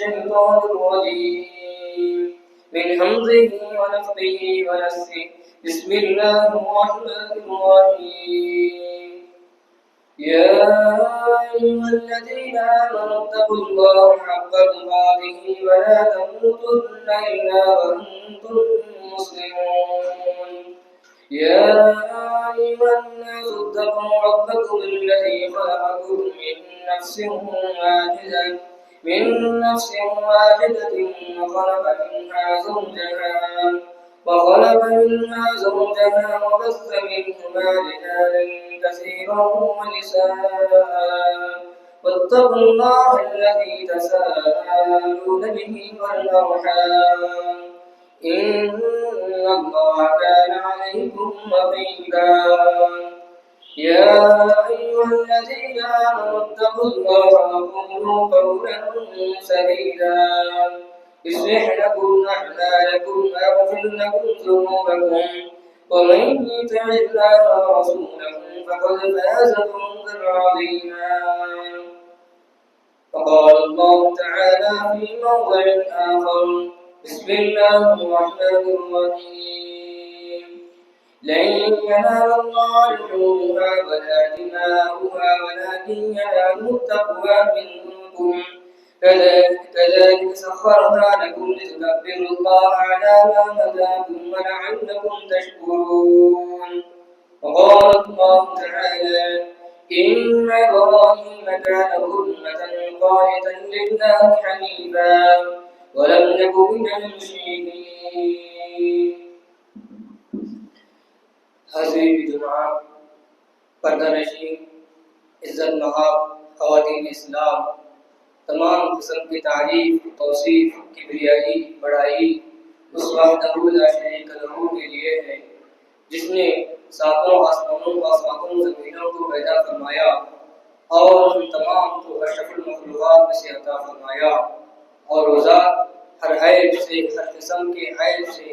الشيطان الرجيم من همزه ونفخه ونفسه بسم الله الرحمن الرحيم يا أيها الذين آمنوا اتقوا الله حق تقاته ولا تموتن إلا وأنتم مسلمون يا أيها الناس اتقوا ربكم الذي خلقكم من نفس واحدة وخلق منها زوجها وبث منهما رجالا كثيرا ونساء واتقوا الله الذي تساءلون به والأرحام إن الله كان عليكم رقيبا يا أيها الذين آمنوا اتقوا الله وقولوا قولا سديدا يصلح لكم أعمالكم ويغفر لكم ذنوبكم ومن يطع الله ورسوله فقد فاز فوزا عظيما وقال الله تعالى في موضع آخر بسم الله الرحمن الرحيم لن ينال الله لحومها ولا دماؤها ولكن يناله التقوى منكم كذلك سخرها لكم لتكبروا الله على ما هداكم ولعلكم تشكرون وقال الله تعالى إن إبراهيم كان أمة قانتا لله حنيفا ولم يك من المشركين. حاضرین جمعہ، پردہ نشین، عزت مآب خواتین اسلام، تمام قسم کی تعریف، توصیف، کبریائی، بڑائی اس وحدہ لا شریک لہ کے لیے ہے جس نے ساتوں آسمانوں اور ساتوں زمینوں کو پیدا فرمایا اور ان تمام کو اشرف المخلوقات میں سے عطا فرمایا، اور وہ ذات ہر عیب سے، ہر قسم کے عیب سے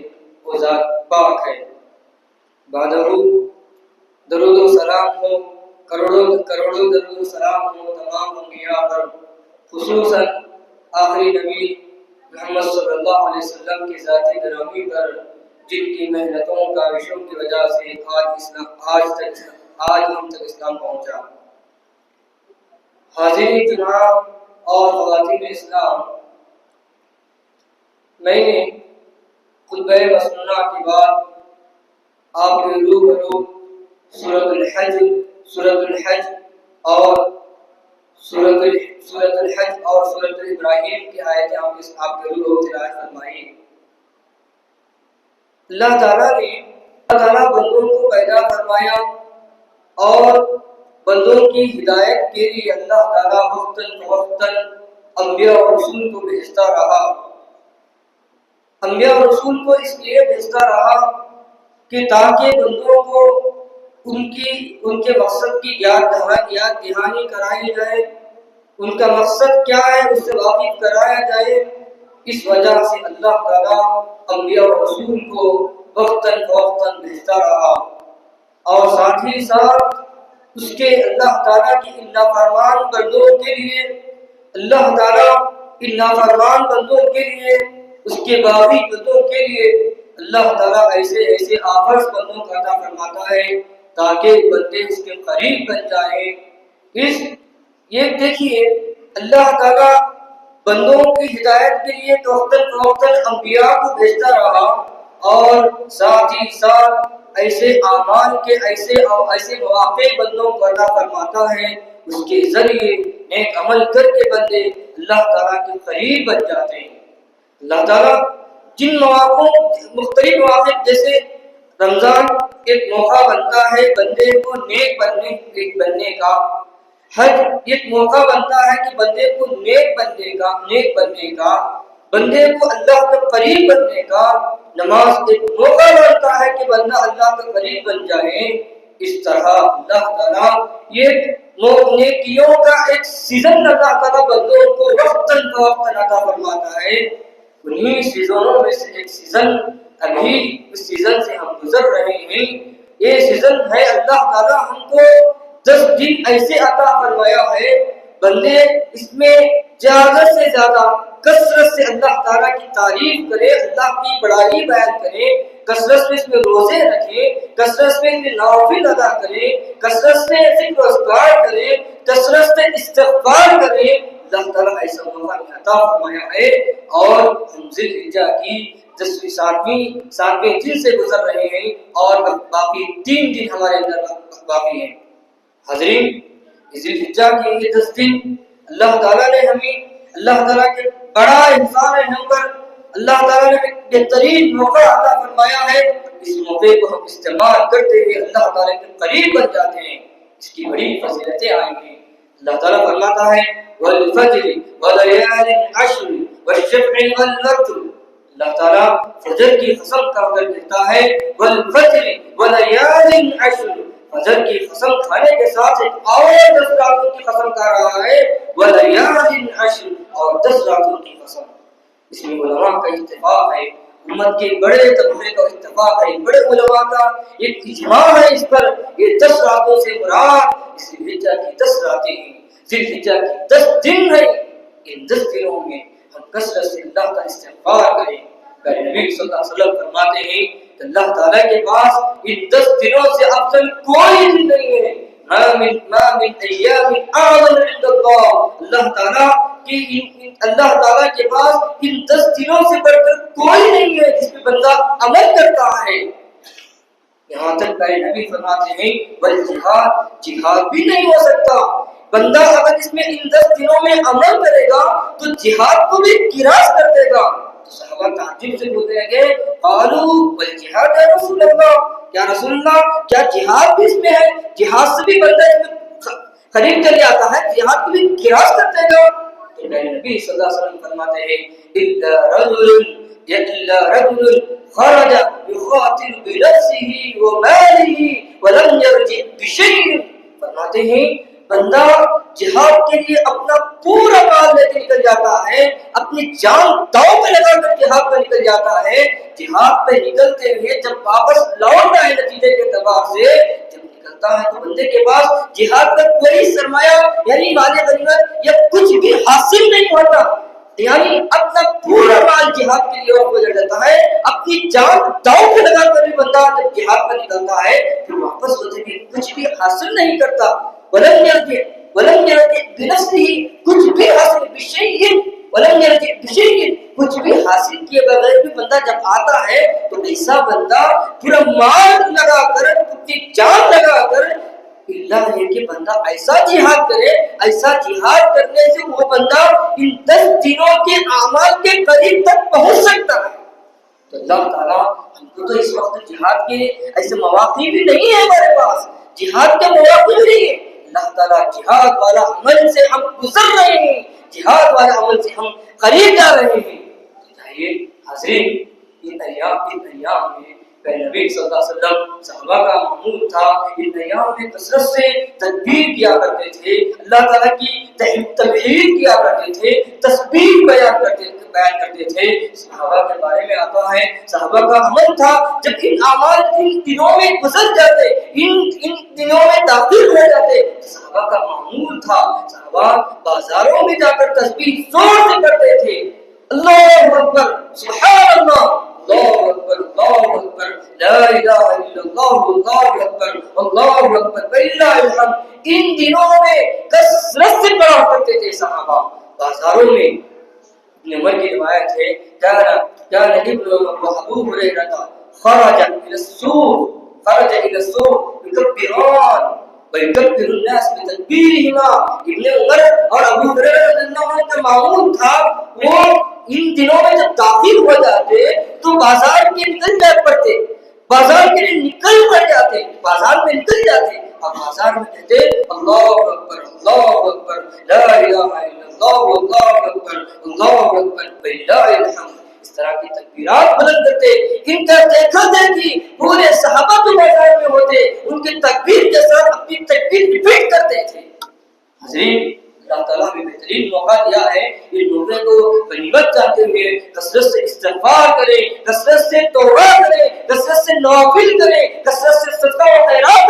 وہ ذات پاک ہے۔ بعدہ درود و سلام ہو، کروڑوں درود و سلام ہو تمام انبیاء پر، خصوصاً آخری نبی محمد صلی اللہ علیہ وسلم کی ذاتی گرامی پر، جن کی محنتوں کاوشوں کی وجہ سے آج ہم تک اسلام پہنچا۔ حاضرین جناب اور خواتین اسلام، میں نے خطبہ مسنونہ کی بات آپ کے روبرو سورۃ الحج اور سورۃ ابراہیم کی آیتیں آپ کے روبرو تلاوت فرمائی۔ اللہ تعالیٰ نے بندوں کو پیدا فرمایا اور بندوں کی ہدایت کے لیے اللہ تعالیٰ وقتاً انبیاء اور رسول کو بھیجتا رہا۔ انبیاء اور رسول کو اس لیے بھیجتا رہا کہ تاکہ بندوں کو ان کے مقصد کی یاد دہانی کرائی جائے، ان کا مقصد کیا ہے اس سے واقف کرایا جائے۔ اس وجہ سے اللہ تعالیٰ انبیاء اور رسول کو وقتاً فوقتاً بھیجتا رہا، اور ساتھ ہی ساتھ اس کے اللہ تعالیٰ کی ان نافرمان بندوں کے لیے اس کے باغی بندوں کے لیے اللہ تعالیٰ ایسے آفرز بندوں کا عطا فرماتا ہے تاکہ بندے اس کے قریب بن جائیں۔ یہ دیکھیے، اللہ تعالیٰ بندوں کی ہدایت کے لیے وقتاً فوقتاً انبیاء کو بھیجتا رہا، اور ساتھ ہی ساتھ ایسے اعمال کے ایسے مواقع بندوں کو عطا فرماتا ہے، اس کے ذریعے نیک عمل کر کے بندے اللہ تعالیٰ کے قریب بن جاتے ہیں۔ اللہ تعالیٰ جن مختلف مواقع، جیسے رمضان ایک موقع بنتا ہے بندے کو نیک بننے کا، حج ایک موقع بنتا ہے کہ بندے کو نیک بننے کا، بندے کو اللہ کے قریب بننے کا، نماز ایک موقع بنتا ہے کہ بندہ اللہ کے قریب بن جائے۔ اس طرح اللہ تعالیٰ یہ نیکیوں کا ایک سیزن اللہ تعالیٰ بندوں کو وقتاً فوقتاً عطا فرماتا ہے۔ انہی سیزنوں میں سے ایک سیزن ابھی اس سیزن سے ہم گزر رہے ہیں۔ یہ سیزن ہے اللہ تعالیٰ ہم کو 10 دن ایسے عطا فرمایا ہے، بندے اس میں زیادہ سے زیادہ کثرت سے اللہ تعالیٰ کی تعریف کرے، اللہ کی بڑائی بیان کرے، کثرت سے اس میں روزے رکھے، کثرت سے اس میں نوافل ادا کرے، کثرت سے ذکر و اذکار کرے، کثرت سے استغفار کرے، اللہ تعالیٰ ایسا موقع عطا فرمایا ہے۔ اور ہم ذی الحجہ کی 7ویں دن سے گزر رہے ہیں اور اب باقی 3 دن ہمارے اندر باقی ہیں۔ حاضرین، ذی الحجہ کے یہ 10 دن اللہ تعالیٰ نے ہمیں، اللہ تعالیٰ کے بڑا احسان ہے ہم پر، اللہ تعالیٰ نے بہترین موقع عطا فرمایا ہے۔ اس موقع کو ہم استعمال کرتے ہوئے اللہ تعالیٰ کے قریب بن جاتے ہیں، اس کی بڑی فضیلتیں آئیں گی۔ اللہ تعالیٰ فرماتا ہے والفجر وليال عشر والشفع والوتر، اللہ تعالیٰ فجر کی قسم کھا کر کہتا ہے والفجر وليال عشر، فجر کی قسم کھانے کے ساتھ ایک اور 10 راتوں کی قسم کھا رہا ہے وليال عشر، اور 10 راتوں کی قسم۔ اس میں علماء کا اتفاق ہے، امت کے بڑے طبقے کا اتفاق ہے، بڑے علماء کا ایک اجماع ہے اس پر، یہ 10 راتوں سے مراد ذی الحجہ کی 10 راتیں ہیں، ذی الحجہ کی 10 دن ہیں۔ ان 10 دنوں میں ہم کثرت سے اللہ کا استغفار کریں۔ پہلے نبی صلی اللہ علیہ وسلم فرماتے ہیں کہ اللہ تعالیٰ کے پاس ان 10 دنوں سے افضل کوئی دن نہیں ہے۔ ما من ایام اعظم عند اللہ، اللہ تعالیٰ کے پاس ان 10 دنوں سے بڑھ کر کوئی نہیں ہے جس میں بندہ عمل کرتا ہے۔ یہاں تک کہ نبی فرماتے ہیں والجہاد، جہاد بھی نہیں ہو سکتا، بندہ اگر اس میں ان 10 دنوں میں عمل کرے گا تو جہاد کو بھی قیاس کر دے گا۔ تو صحابہ تعجب سے پوچھنے لگے قالوا والجہاد یا رسول اللہ، یا رسول اللہ کیا جہاد بھی اس میں ہے؟ جہاد سے بھی بندہ اس میں قریب چلے آتا ہے، جہاد کو بھی قیاس کر دے گا۔ تو نبی صلی اللہ علیہ وسلم فرماتے ہیں الا رجل خرج يقاتل بنفسه وماله ولم يرجع بشيء، فرماتے ہیں بندہ جہاد کے لیے اپنا پورا مال لے کے نکل جاتا ہے، اپنی جان داؤ پہ لگا کر جہاد پہ نکل جاتا ہے، جہاد پہ نکلتے ہوئے جب واپس لوٹ آئے نتیجے کے اعتبار سے جب نکلتا ہے تو بندے کے پاس جہاد کا کوئی سرمایہ یعنی مال غنیمت یا کچھ بھی حاصل نہیں ہوتا، یعنی اپنا پورا مال جہاد کے لیے گزر جاتا ہے، اپنی جان داؤ پہ لگا کر بھی بندہ جب جہاد پر نکلتا ہے پھر واپس ہوتے بھی کچھ بھی حاصل نہیں کرتا، ولم يرجع بنفسه، کچھ بھی حاصل بشيء ولم يرجع بشيء، کچھ بھی حاصل کیے بغیر بھی بندہ جب آتا ہے تو ایسا بندہ پورا مال لگا کر اپنی جان لگا کر اللہ ہے کہ بندہ ایسا جہاد کرے، ایسا جہاد کرنے سے وہ بندہ ان 10 دنوں کے اعمال کے قریب تک پہنچ سکتا ہے۔ تو اللہ تعالیٰ ہم کو تو اس وقت جہاد کے ایسے مواقع بھی نہیں ہے، ہمارے پاس جہاد کے مواقع بھی نہیں ہے، اللہ تعالیٰ جہاد والا عمل سے ہم گزر رہے ہیں، جہاد والا عمل سے ہم قریب جا رہے ہیں۔ چاہیے حاضرین ان ایام میں نبی صلی اللہ علیہ وسلم صحابہ کا معمول تھا ان ایام میں کثرت سے تکبیر کیا کرتے تھے، اللہ تعالیٰ کی تمہید کیا کرتے تھے، تسبیح بیان کرتے تھے۔ صحابہ کے بارے میں آتا ہے صحابہ کا عمل تھا جب ان اعمال ان دنوں میں گزر جاتے، ان دنوں میں داخل ہو جاتے، صحابہ کا معمول تھا صحابہ بازاروں میں جا کر تسبیح زور سے کرتے تھے، اللہ اکبر سبحان اللہ، اللہ اکبر اللہ اکبر لا الہ الا اللہ اللہ اکبر اللہ اکبر وللہ الحمد۔ ان دنوں میں کثرت سے پڑھا کرتے تھے صحابہ بازاروں میں۔ ابن عمر کی روایت ہے كان ابن ابو هريرة خرج الى السوق يكبران ويكبر الناس بتكبيرهما۔ ابن عمر اور ابو ہریرہ رضی اللہ عنہ کا معمول تھا وہ ان دنوں میں جب داخل ہو جاتے تو بازار کے نکل جاتے پڑتے، بازار کے لیے نکل پڑ جاتے، بازار میں نکل جاتے اور بازار میں کہتے اللہ اکبر لا الہ الا اللہ اللہ اکبر اللہ اکبر وللہ الحمد، اس طرح کی تکبیرات بلند کرتے۔ ان کا دیکھا دیکھی پورے صحابہ تو بازار میں ہوتے، ان کی تکبیر کے ساتھ اپنی تکبیر ریپیٹ کرتے تھے۔ حضرین اللہ تعالیٰ نے بہترین موقع دیا ہے، اس موقع کو غنیمت جانتے ہوئے کثرت سے استغفار کریں، کثرت سے توبہ کریں، کثرت سے نوافل کریں، کثرت سے صدقہ و خیرات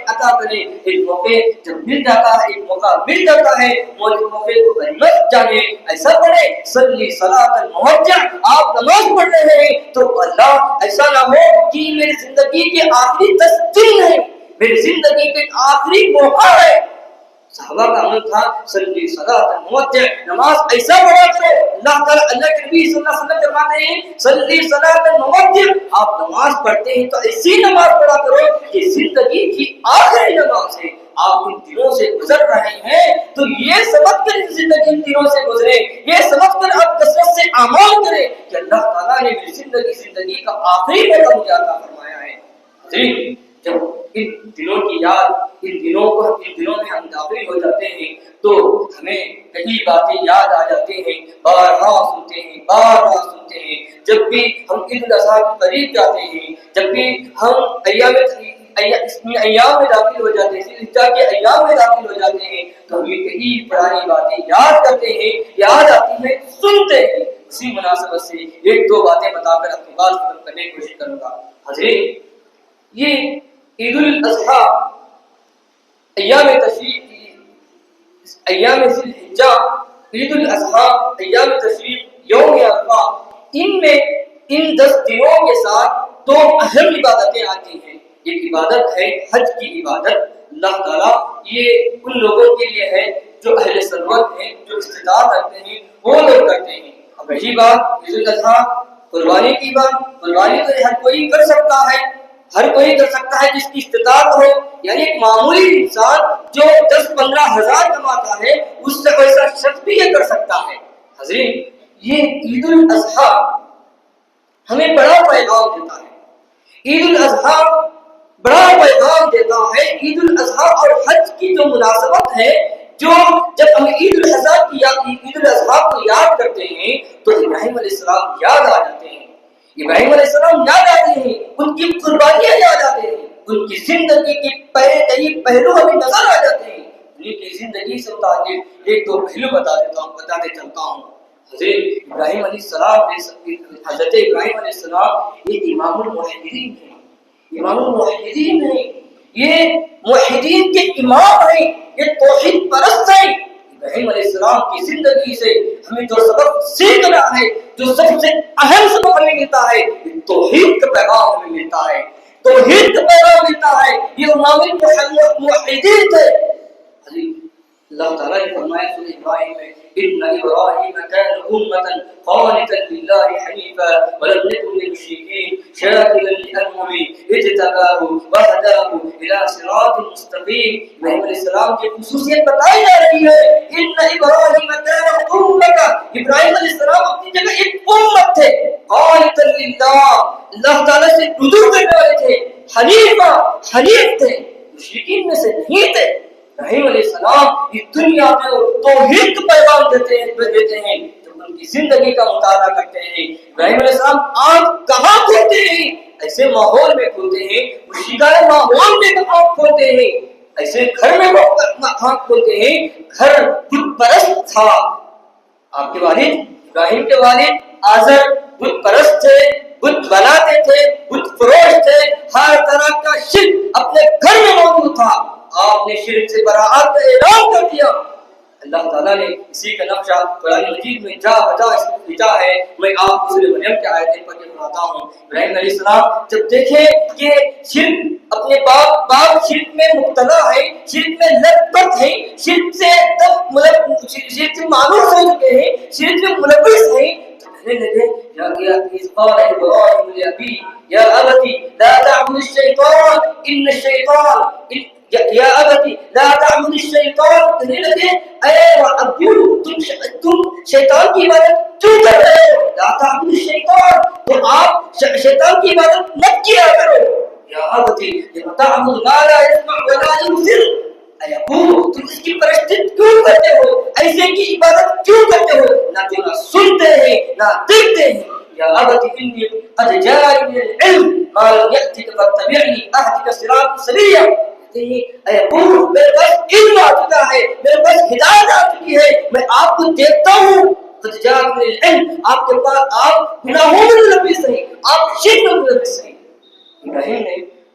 عطا کریں۔ ایک موقع جب مل جاتا ہے، ایک موقع موقع مل جاتا ہے موقع کو غنیمت جانے ایسا پڑھے صلی صلاۃ الموجہ آپ نماز پڑھ رہے ہیں تو اللہ ایسا نہ ہو کہ میری زندگی کے آخری 10 دن ہے میری زندگی کے آخری موقع ہے. صحابہ کا عمل تھا صلی صلاۃ الموجہ نماز ایسا پڑھا کرو. اللہ تعالیٰ اللہ کے نبی صلی اللہ علیہ وسلم فرماتے ہیں صلی صلاۃ الموجہ آپ نماز پڑھتے ہیں تو ایسی نماز پڑھا کرو کہ زندگی کی آخری نماز ہے. آپ ان دنوں سے گزر رہے ہیں تو یہ سمجھ کر زندگی ان دنوں سے گزرے یہ سمجھ کر آپ کثرت سے اعمال کریں کہ اللہ تعالیٰ نے میری زندگی کا آخری موقع مجھے عطا فرمایا ہے. جب ان دنوں کی یاد ان دنوں میں ہم داخل ہو جاتے ہیں تو ہمیں کئی باتیں یاد آ جاتی ہیں بار سنتے ہیں. جب بھی ہم عید الاضحیٰ کے قریب جاتے ہیں جب بھی ہم ایام میں داخل ہو جاتے ہیں ذوالحجہ کے ایام میں داخل ہو جاتے ہیں تو ہم یہ کئی پرانی باتیں یاد کرتے ہیں یاد آتی ہیں سنتے ہیں. اسی مناسبت سے ایک دو باتیں بتا کر اپنی بات ختم کرنے کی کوشش کروں گا. حضرت یہ عید الاضحیٰ ایام تشریق ایام ذوالحجہ عید الاضحیٰ ایام تشریق یوم عرفہ ان میں ان 10 دنوں کے ساتھ 2 اہم عبادتیں آتی ہیں. ایک عبادت ہے حج کی عبادت. اللہ تعالیٰ یہ ان لوگوں کے لیے ہے جو اہل ثروت ہیں جو استطاعت رکھتے ہیں وہ لوگ کرتے ہیں. اب رہی بات عید الاضحیٰ قربانی کی بات قربانی تو ہر کوئی کر سکتا ہے جس کی استطاعت ہو. یعنی ایک معمولی انسان جو 10-15 ہزار کماتا ہے اس سے ویسا شخص بھی یہ کر سکتا ہے. حضرت یہ عید الاضحیٰ ہمیں بڑا پیغام دیتا ہے. عید الاضحیٰ بڑا پیغام دیتا ہے. عید الاضحیٰ اور حج کی جو مناسبت ہے جو جب ہم عید الاضحیٰ کو یاد کرتے ہیں تو ابراہیم علیہ السلام یاد آ جاتے ہیں. ابراہیم علیہ السلام یاد آتے ہیں ان کی قربانیاں یاد آتے ہیں ان کی زندگی کے کئی پہلو ہمیں نظر آ جاتے ہیں. ان کی زندگی سے متعلق ایک دو پہلو بتاتے چلتا ہوں. حضرت ابراہیم علیہ السلام یہ امام الموحدین ہیں. امام الموحدین ہیں یہ موحدین کے امام ہیں یہ توحید پرست ہیں. ابراہیم علیہ السلام کی زندگی سے ہمیں جو سبق سیکھنا ہے جو سب سے اہم سبق ہمیں ملتا ہے توحید کا پیغام ہمیں ملتا ہے. توحید کا پیغام ملتا ہے. یہ امام الموحدین تھے. اللہ تعالیٰ نے فرمایا سورہ ابراہیم میں ان ابراہیم کان امة قانتا للہ حنیفا ولم یکن من المشرکین شاکرا لانعمه اجتباہ وہداہ الی صراط مستقیم. ابراہیم علیہ السلام کی خصوصیت بتائی جا رہی ہے. ان ابراہیم کان امة ابراہیم علیہ السلام اپنی جگہ ایک امت تھے قانتا للہ اللہ تعالیٰ سے رجوع کرنے والے تھے. حنیف تھے مشرکین میں سے نہیں تھے. ابراہیم علیہ السلام اس دنیا میں توحید کا پیغام دیتے ہیں جب ان کی زندگی کا مطالعہ کرتے ہیں. ابراہیم علیہ السلام آنکھ کہاں کھولتے ہیں ایسے ماحول میں کھولتے ہیں مشرکانہ ماحول میں آنکھ کھولتے ہیں ایسے گھر میں آنکھ کھولتے ہیں گھر بت پرست تھا. آپ کے والد ابراہیم کے والد آزر بت پرست تھے بت بناتے تھے بت فروش تھے. ہر طرح کا شرک اپنے گھر میں موجود تھا. آپ نے شرک سے براءت کا اعلان کر دیا. اللہ تعالیٰ نے اسی کا نقشہ قرآن مجید میں جا بجا ہے. میں آپ کو سورہ مریم کی آیتیں پڑھ کے سناتا ہوں. ابراہیم علیہ السلام جب دیکھیں کہ شرک اپنے باپ شرک میں مبتلا ہے شرک میں لت پت ہے شرک سے شرک سے مانوس ہو چکے ہیں شرک میں ملوث ہیں تو کہنے لگے یا قال ابراہیم لابی یا ابتی لا تعبد الشیطان ان الشیطان یا ابتی لا تعبد الشیطان. کہنے لگے اے ابو تم شیطان کی عبادت کیوں کر رہے ہو. لا تعبد الشیطان تو آپ شیطان کی عبادت مت کیا کرو. یا ابتی لم تعبد ما لا يسمع ولا يبصر. اے ابو تم اس کی پرستش کیوں کرتے ہو ایسے کی عبادت کیوں کرتے ہو نہ جو نہ سنتے ہیں نہ دیکھتے ہیں. یا ابتی انی قد جاءنی من العلم ما لم یأتک فاتبعنی اهدک صراطا سویا. اے ابو میرے پاس علم آ چکا ہے میرے پاس ہدایت آ چکی ہے میں آپ کو دیکھتا ہوں. قد جاءنی من العلم آپ کے پاس آپ گناہوں میں ملوث ہیں آپ شرک میں ملوث ہیں. ابراہیم نے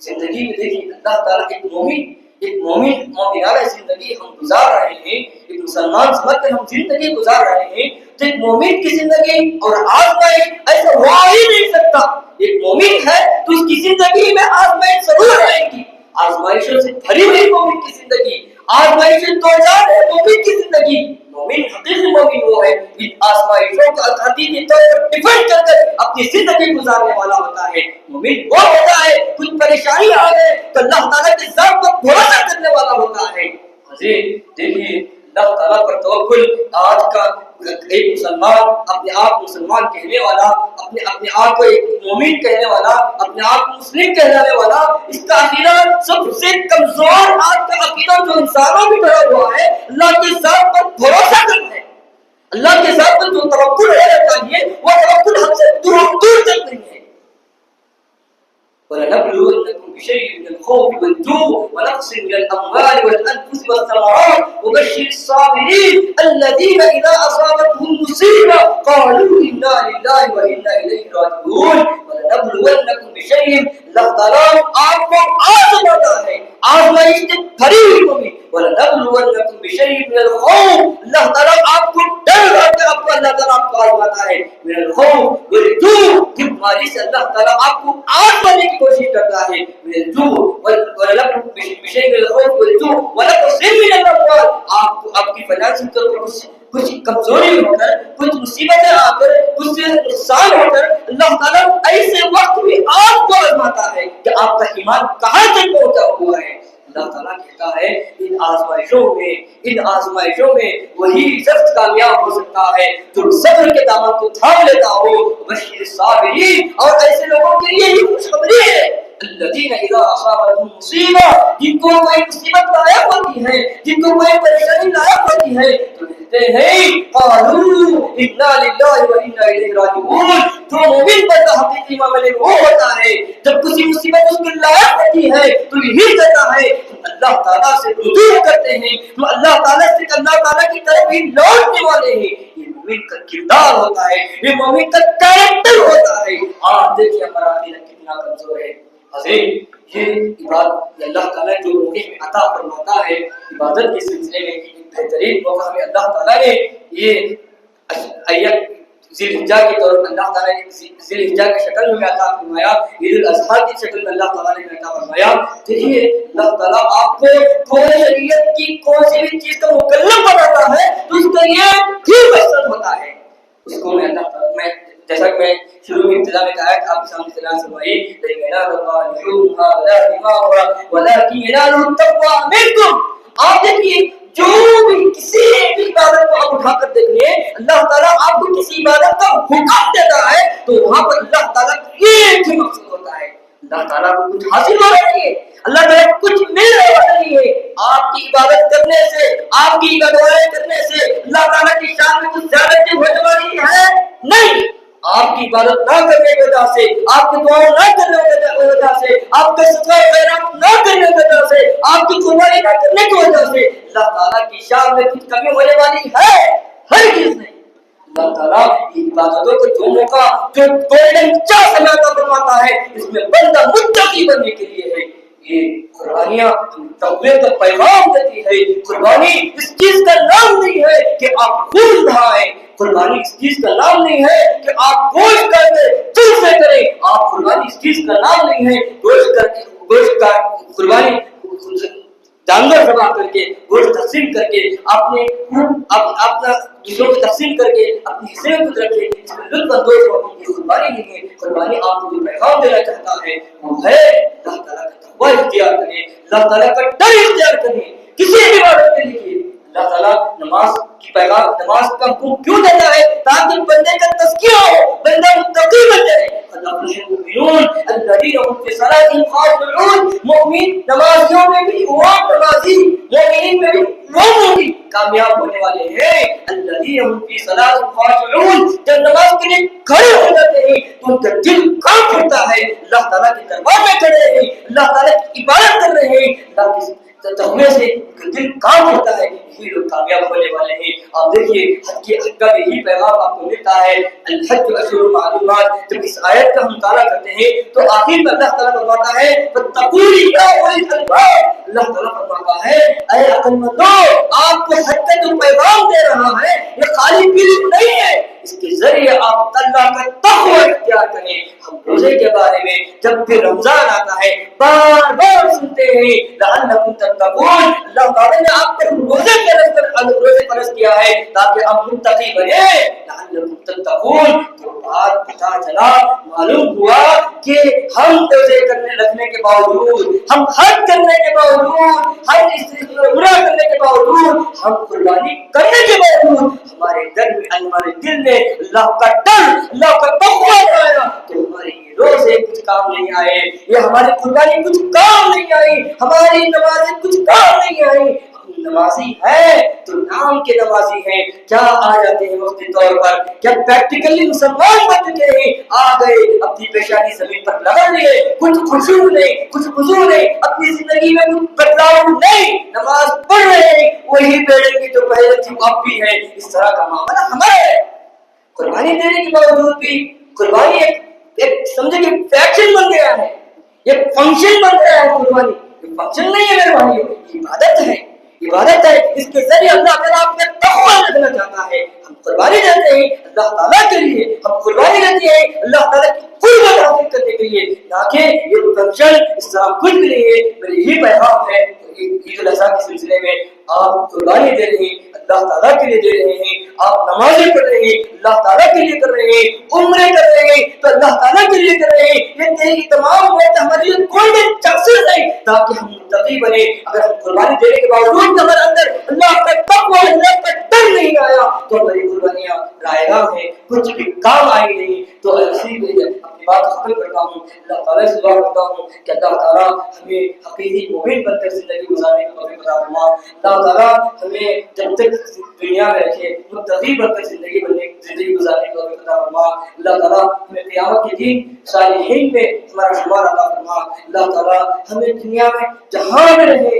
زندگی میں دیکھیے اللہ تعالیٰ ایک مومنانہ زندگی ہم گزار رہے ہیں، ایک مسلمان سمجھ کر ہم زندگی گزار رہے ہیں، تو ایک مومن کی زندگی اور آزمائش ایسا ہوا ہی نہیں سکتا۔ ایک مومن ہے تو اس کی زندگی میں آزمائش ضرور رہے گی، آزمائشوں سے بھری ہوئی مومن کی زندگی، آزمائشیں تو جان ہے مومن کی زندگی۔ مومن حقیقی مومن وہ ہے ان آزمائشوں کا حقیقی طور پر ڈیفینڈ کر کر اپنی زندگی گزارنے والا ہوتا ہے۔ مومن وہ ہوتا ہے کچھ پریشانی آ گئے تو اللہ تعالیٰ کے ذات پر بھروسہ کرنے والا ہوتا ہے۔ حضرت دیکھیے اللہ تعالیٰ پر توکل، آج کا ایک مسلمان اپنے آپ مسلمان کہنے والا، اپنے آپ کو ایک مومن کہنے والا، اپنے آپ کو مسلم کہلانے والا، اس کا عقیدہ سب سے کمزور آج کا عقیدہ جو انسانوں میں بھرا ہوا ہے، اللہ کی ذات پر بھروسہ کرنا ہے۔ اللہ کے ذات پر جو توکل رہنا چاہیے وہ توکل ہم سے دور تک نہیں ہے۔ وَلَنَبْلُوَنَّكُمْ بِشَيْءٍ مِّنَ الْخَوْفِ وَالْجُوعِ وَنَقْصٍ مِّنَ الْأَمْوَالِ وَالْأَنفُسِ وَالثَّمَرَاتِ وَبَشِّرِ الصَّابِرِينَ الَّذِينَ إِذَا أَصَابَتْهُم مُّصِيبَةٌ قَالُوا إِنَّا لِلَّهِ وَإِنَّا إِلَيْهِ راجعون۔ وَلَنَبْلُوَنَّكُمْ بِشَيْءٍ، اللہ تعالیٰ آپ کو آزماتا ہے، آزمائش سے بھری ہوئی ہوگی۔ وَلَنَبْلُوَنَّكُمْ بِشَيْءٍ مِّنَ الْخَوْفِ، اللہ تعالیٰ آپ کو ڈر ڈالتے آپ کو اللہ تعالیٰ آپ کو آزماتا ہے۔ مِّنَ الْخَوْفِ وَالْجُوعِ، بیماری سے اللہ تعالیٰ آپ کو آزمانے کی کوشش کرتا ہے۔ مِّنَ الْجُوعِ وَلَنَبْلُوَنَّكُمْ بِشَيْءٍ مِّنَ الْخَوْفِ وَالْجُوعِ وَنَقْصٍ مِّنَ الْأَمْوَالِ، آپ کی فنانشل طور پر کچھ کمزوری ہو کر، کچھ مصیبتیں آ کر، کچھ نقصان ہو کر اللہ تعالیٰ ایسے وقت بھی آپ کو آزماتا ہے کہ آپ کا ایمان کہاں تک پہنچا ہوا ہے۔ اللہ تعالیٰ کہتا ہے ان آزمائشوں میں وہی شخص کامیاب ہو سکتا ہے جو صبر کے دامن کو تھام لیتا ہو۔ بشیر الصابرین، اور ایسے لوگوں کے لیے یہ خوشخبری ہے الذین اذا اصابتهم مصیبہ، جن کو کوئی مصیبت لاحق ہوتی ہے، جن کو کوئی پریشانی لاحق ہوتی ہے تو کہتے ہیں قالوا انا للہ وانا الیہ راجعون۔ جو مومن بندہ حقیقی معاملے وہ ہوتا ہے جب کسی مصیبت اس کے لاحق ہوتی ہے تو یہی کہتا ہے اللہ تعالیٰ سے رجوع کرتے ہیں، تو اللہ تعالیٰ کی طرف ہی لوٹنے والے ہیں۔ یہ مومن کا کردار ہوتا ہے، یہ مومن کا کیریکٹر ہوتا ہے۔ آپ دیکھیے ہمارا عقیدہ کتنا کمزور ہے۔ حضرت یہ عبادت اللہ تعالیٰ جو موقع میں عطا فرماتا ہے عبادت کے سلسلے میں ایک بہترین موقع ہمیں اللہ تعالیٰ نے یہ ذی الحجہ کے طور پر اللہ تعالیٰ نے ذی الحجہ کی شکل میں عطا فرمایا، عید الاضحیٰ کی شکل میں اللہ تعالیٰ نے عطا فرمایا۔ دیکھیے اللہ تعالیٰ آپ کو کوئی شریعت کی کون سی بھی چیز کا مکلف بناتا ہے تو اس کا یہ بھی مقصد ہوتا ہے۔ اس کو میں جیسا کہ میں شروع میں ابتدا میں کہا کہ آپ کے سامنے تلاوت فرمائی آپ دیکھیے جو بھی کسی بھی عبادت کو آپ اٹھا کر دیکھ لیں، اللہ تعالیٰ آپ کو کسی عبادت کا حکم دیتا ہے تو وہاں پر اللہ تعالیٰ کا ایک ہی مقصد ہوتا ہے، اللہ تعالیٰ کو کچھ حاصل ہو رہا ہے، اللہ تعالیٰ کو کچھ مل رہا نہیں ہے۔ آپ کی عبادت کرنے سے، آپ کی عبادت کرنے سے اللہ تعالیٰ کی شان میں کچھ زیادتی ہونے والی ہے نہیں۔ آپ کی عبادت نہ کرنے کی وجہ سے، آپ کی دعا نہ کرنے کی وجہ سے، آپ کے صدقہ خیرات نہ کرنے کی وجہ سے، آپ کی قربانی نہ کرنے کی وجہ سے اللہ تعالیٰ کی شان میں کچھ کمی ہونے والی ہے؟ ہر چیز نہیں۔ اللہ تعالیٰ کی عبادتوں کو جو موقع جو گولڈن چانس عطا فرماتا ہے اس میں بندہ متقی بننے کے لیے ہے۔ یہ قربانیاں تقوی کا پیغام دیتی ہے۔ قربانی اس چیز کا نام نہیں ہے کہ آپ خون بہائیں، قربانی اس چیز کا نام نہیں ہے کہ آپ گوشت کر کے دل سے کریں، آپ قربانی اس چیز کا نام نہیں ہے گوشت کا قربانی جانور ذبح کر کے گوشت تقسیم کر کے اپنا دوسروں کو تقسیم کر کے اپنی حصے میں کچھ رکھے، اس میں لطف اندوز ہو، یہ قربانی نہیں ہے۔ قربانی آپ کو جو پیغام دینا چاہتا ہے وہ ہے اللہ تعالیٰ کا تقوی اختیار کریں، اللہ تعالیٰ کا ڈر اختیار کریں کسی بھی عبادت کے لیے۔ اللہ تعالیٰ نماز کا حکم کیوں دیتا ہے؟ تاکہ بندے کا تزکیہ ہو، بندہ متقی بن جائے۔ مومن نمازیوں میں بھی وہ نمازی، مومنین میں بھی وہ مومن کامیاب ہونے والے ہیں۔ الذین هم فی صلاتهم خاشعون، جب نماز کے لیے کھڑے ہو جاتے ہیں تو ان کا دل کانپ اٹھتا ہے، اللہ تعالیٰ کے دربار میں کھڑے ہیں، اللہ تعالیٰ کی عبادت کر رہے ہیں، اللہ کی تقوی سے دل کام ہوتا ہے، یہی لوگ کامیاب ہونے والے ہیں۔ آپ دیکھیے حج کی حج کا یہی پیغام آپ کو ملتا ہے، الحج اشہر معلومات۔ جب اس آیت کا ہم مطالعہ کرتے ہیں تو آخر میں اللہ تعالیٰ فرماتا ہے فاتقونی یا اولي الالباب، اللہ تعالیٰ فرماتا ہے اے عقل مندو، آپ کو حج کا جو پیغام دے رہا ہے یہ خالی دل نہیں ہے، اس کے ذریعے آپ اللہ کا تقوی اختیار کریں۔ ہم روزے کے بارے میں جب بھی رمضان آتا ہے بار بار سنتے ہیں لعلکم تتقون، اللہ تعالیٰ نے آپ کو روزے فرض کیا ہے تاکہ آپ متقی بنے، لعلکم تتقون۔ تو بات پتا چلا، معلوم ہوا کہ ہم روزے رکھنے کے باوجود، ہم حج کرنے کے باوجود، ہم عمرہ کرنے کے باوجود، ہم قربانی کرنے کے باوجود ہمارے دل میں اللہ کا ڈر، اللہ کا تقوی آیا تو ہمارے یہ روزے کچھ کام نہیں آئے، یہ ہماری قربانی کچھ کام نہیں آئی، ہماری نمازیں کچھ کام نہیں آئی۔ ہم نمازی ہے تو نام کے نمازی ہیں، کیا آ جاتے ہیں وقتی طور پر، کیا پریکٹیکلی مسلمان بن چکے ہیں، آ گئے اپنی پیشانی زمین پر لگا لیے، کچھ خشوع نہیں، کچھ خضوع نہیں، اپنی زندگی میں کچھ بدلاؤ نہیں، نماز پڑھ رہے ہیں وہی بیٹے کی جو پہلے تھی اب بھی ہے، اس طرح کا معاملہ ہمارا ہے۔ قربانی دینے کے باوجود بھی قربانی ایک سمجھے کہ فیکشن بن گیا ہے، یہ فنکشن بن گیا ہے۔ قربانی یہ فنکشن نہیں ہے میرے بھائیوں، یہ عبادت ہے، عبادت ہے، اس کے ذریعے اللہ تعالیٰ اپنے تقوی رکھنا چاہتا ہے۔ ہم قربانی دیتے ہیں اللہ تعالیٰ کے لیے، ہم قربانی دیتے ہیں اللہ تعالیٰ کی قربت حاصل کرنے کے لیے، نہ کہ یہ فنکشن اس طرح کچھ بھی نہیں ہے۔ میرے یہی پیغام ہے عید الاضحیٰ کے سلسلے میں، آپ قربانی دے رہے ہیں اللہ تعالیٰ کے لیے دے رہے ہیں، آپ نمازیں پڑھ رہے ہیں اللہ تعالیٰ کے لیے کر رہے ہیں، عمرے کر رہے ہیں تو اللہ تعالیٰ کے لیے کر رہے ہیں۔ یہ تیری تمام باتیں ہمارے لیے گولڈن چانسز ہیں تاکہ ہم متقی بنے۔ اگر ہم قربانی دینے کے باوجود ہمارے اندر اللہ کا تقوی، اللہ کا ڈر نہیں آیا تو ہماری قربانیاں رائے گاہ ہیں، کچھ بھی کام آئی نہیں۔ تو اسی لیے اپنی بات ختم کرتا ہوں، اللہ تعالیٰ سے دعا کرتا ہوں کہ اللہ تعالیٰ ہمیں حقیقی مومن بن کر زندگی گزارنے کا توفیق عطا فرمائے۔ اللہ تعالیٰ ہمیں جب تک دنیا میں رکھے متقی بن کر زندگی گزارنے کا توفیق عطا فرمائے۔ اللہ تعالیٰ ہمیں قیامت کے دن صالحین میں ہمارا شمار عطا فرمائے۔ اللہ تعالیٰ ہمیں دنیا میں جہاں بھی رہے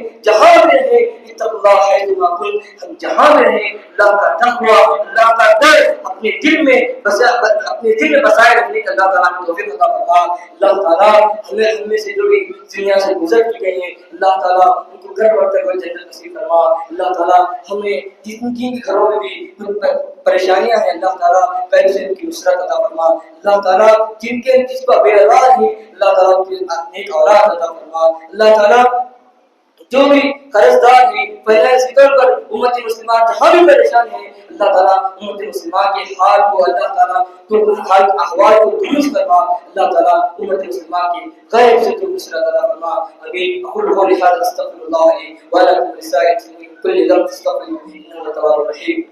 اتقوا اللہ حیثما کنتم، ہم جہاں بھی رہے اللہ کا تقوی، اللہ کا ڈر اپنے دل میں بسائے رکھنے کا اللہ تعالیٰ نے توفیق عطا فرمائے۔ اللہ تعالیٰ ہمیں سے جو بھی دنیا سے گزر چکے ہیں اللہ تعالیٰ ان کو گھر بڑھ کر جنت نصیب فرما۔ اللہ تعالیٰ ہمیں جن کے گھروں میں بھی پریشانیاں ہیں اللہ تعالیٰ پہلے سے ان کی نصرت عطا فرما۔ اللہ تعالیٰ جس کا بے اولاد ہے اللہ تعالیٰ ان کی نیک اولاد عطا فرما۔ اللہ تعالیٰ جو بھی قرضدار ہیں پہلے ذکر پر امت مسلمہ جہاں بھی پریشان ہیں اللہ تعالیٰ امت مسلمہ کے حال کو اللہ تعالیٰ احوال کو درست فرما۔ اللہ تعالیٰ امت مسلمہ کی غیب سے تو نصرت عطا فرما۔ آمین۔ اقول قولی ھذا استغفر اللہ لي ولکم ولسائر المسلمین من كل ذنب فاستغفروه انه هو التواب الرحیم۔